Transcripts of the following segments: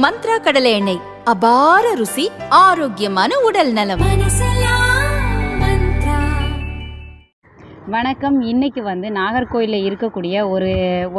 மந்த்ரா கடலை எண்ணெய், அபார ருசி, ஆரோக்கியமான உடல் நலம். வணக்கம். இன்றைக்கி நாகர்கோயிலில் இருக்கக்கூடிய ஒரு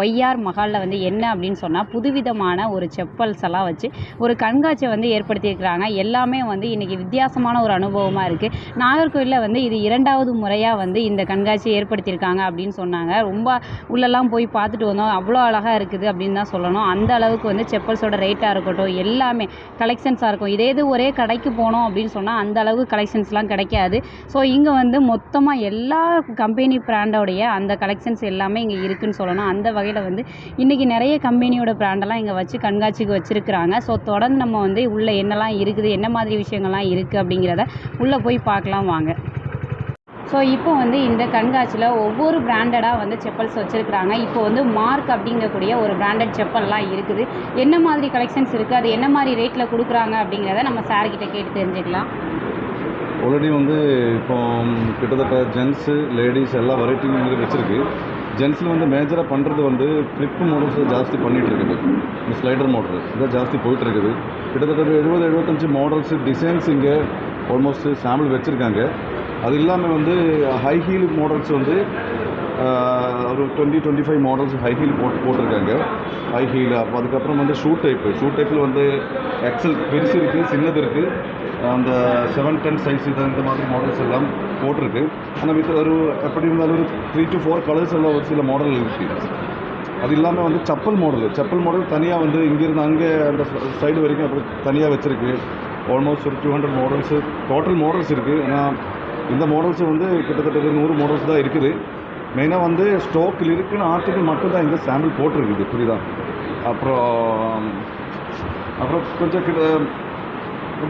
ஒய்ஆர் மஹாலில் என்ன அப்படின்னு சொன்னால், புதுவிதமான ஒரு செப்பல்ஸ் எல்லாம் வச்சு ஒரு கண்காட்சியை ஏற்படுத்தியிருக்கிறாங்க. எல்லாமே இன்றைக்கி வித்தியாசமான ஒரு அனுபவமாக இருக்குது. நாகர்கோயிலில் இது 2வது முறையாக இந்த கண்காட்சியை ஏற்படுத்தியிருக்காங்க அப்படின்னு சொன்னாங்க. ரொம்ப உள்ளெல்லாம் போய் பார்த்துட்டு வந்தோம். அவ்வளோ அழகாக இருக்குது அப்படின்னு தான் சொல்லணும். அந்த அளவுக்கு செப்பல்ஸோட ரேட்டாக இருக்கட்டும், எல்லாமே கலெக்ஷன்ஸாக இருக்கும். இதே இது ஒரே கடைக்கு போனோம் அப்படின்னு சொன்னால் அந்த அளவுக்கு கலெக்ஷன்ஸ்லாம் கிடைக்காது. ஸோ இங்கே மொத்தமாக எல்லா கம்பெனி பிராண்டோடைய அந்த கலெக்ஷன்ஸ் எல்லாமே இங்கே இருக்குதுன்னு சொல்லணும். அந்த வகையில் இன்றைக்கி நிறைய கம்பெனியோட பிராண்டெல்லாம் இங்கே வச்சு கண்காட்சிக்கு வச்சுருக்கிறாங்க. ஸோ தொடர்ந்து நம்ம உள்ளே என்னெல்லாம் இருக்குது, என்ன மாதிரி விஷயங்கள்லாம் இருக்குது அப்படிங்கிறத உள்ளே போய் பார்க்கலாம் வாங்க. ஸோ இப்போ இந்த கண்காட்சியில் ஒவ்வொரு பிராண்டடாக செப்பல்ஸ் வச்சுருக்கிறாங்க. இப்போ மார்க் அப்படிங்கக்கூடிய ஒரு பிராண்டட் செப்பல்லாம் இருக்குது. என்ன மாதிரி கலெக்ஷன்ஸ் இருக்குது, அது என்ன மாதிரி ரேட்டில் கொடுக்குறாங்க அப்படிங்கிறத நம்ம சார்கிட்ட கேட்டு தெரிஞ்சுக்கலாம். ஆல்ரெடி இப்போ கிட்டத்தட்ட ஜென்ஸு லேடிஸ் எல்லா வெரைட்டியும் வச்சுருக்கு. ஜென்ஸில் மேஜராக பண்ணுறது ஃப்ளிப்பு மாடல்ஸ் ஜாஸ்தி பண்ணிகிட்ருக்குது. இந்த ஸ்லைடர் மாடல் இதான் ஜாஸ்தி போயிட்டுருக்குது. கிட்டத்தட்ட 70-75 மாடல்ஸ் டிசைன்ஸ் இங்கே ஆல்மோஸ்ட் சாம்பிள் வச்சுருக்காங்க. அது இல்லாமல் ஹை ஹீல் மாடல்ஸ் ஒரு 20-25 மாடல்ஸ் ஹை ஹீல் போட்டிருக்காங்க. ஹை ஹீல் அதுக்கப்புறம் ஷூ டைப்பில் எக்ஸல் பெருசு இருக்குது, சின்னது இருக்குது. அந்த 7-10 சைஸ் இந்த மாதிரி மாடல்ஸ் எல்லாம் போட்டிருக்கு. ஆனால் வித் ஒரு எப்படி இருந்தாலும் ஒரு 3 to 4 கலர்ஸ் எல்லாம் ஒரு சில மாடல் இருக்குது. அது இல்லாமல் செப்பல் மாடல் தனியாக இங்கேருந்து அங்கே அந்த சைடு வரைக்கும் அப்படி தனியாக வச்சுருக்கு. ஆல்மோஸ்ட் ஒரு 200 மாடல்ஸு டோட்டல் மாடல்ஸ் இருக்குது. ஆனால் இந்த மாடல்ஸ் கிட்டத்தட்ட 100 மாடல்ஸ் தான் இருக்குது. மெயினாக ஸ்டாக்கில் இருக்குன்னு ஆர்டிக்கல் மட்டும்தான் இங்கே சாம்பிள் போட்டிருக்குது. புரியுதா? அப்புறம் கொஞ்சம்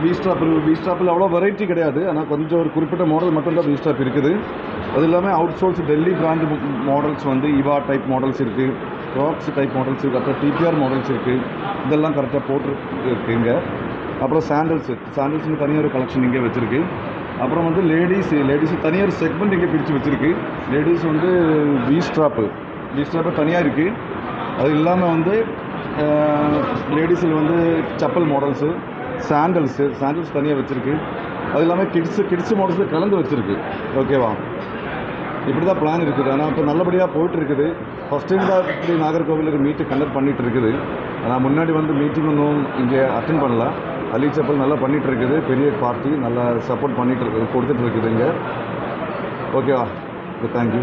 வீஸ்டாப்பில் அவ்வளோ வெரைட்டி கிடையாது. ஆனால் கொஞ்சம் ஒரு குறிப்பிட்ட மாடல் மட்டும்தான் வீஸ்டாப் இருக்குது. அது இல்லாமல் out source Delhi brand models இவா டைப் மாடல்ஸ் இருக்குது, ராக்ஸ் டைப் மாடல்ஸ் இருக்குது, அப்புறம் டிபிஆர் மாடல்ஸ் இருக்குது. இதெல்லாம் கரெக்டாக போட்டிருக்குங்க. அப்புறம் சாண்டல்ஸ்னு தனியாக ஒரு கலெக்ஷன் இங்கே வச்சுருக்கு. அப்புறம் லேடிஸ் தனியாக ஒரு செக்மெண்ட் இங்கே பிரித்து வச்சுருக்கு. லேடிஸ் வீஸ்ட்ராப்பு தனியாக இருக்குது. அது இல்லாமல் லேடிஸில் செப்பல் மாடல்ஸு, சாண்டல்ஸ் தனியாக வச்சுருக்கு. அது இல்லாமல் கிட்ஸு மாடல்ஸில் கலந்து வச்சுருக்கு. ஓகேவா? இப்படி தான் பிளான் இருக்குது. ஆனால் இப்போ நல்லபடியாக போயிட்டுருக்குது. ஃபஸ்ட் டைம் தான் இப்படி நாகர்கோவிலுக்கு மீட்டு கண்டக்ட் பண்ணிகிட்டு இருக்குது. ஆனால் முன்னாடி மீட்டிங் ஒன்றும் இங்கே அட்டென்ட் பண்ணல. அலி செப்பல் நல்லா பண்ணிகிட்டு இருக்குது. பெரிய பார்ட்டி நல்லா சப்போர்ட் கொடுத்துட்டு இருக்குது இங்கே. ஓகேவா? தேங்க்யூ.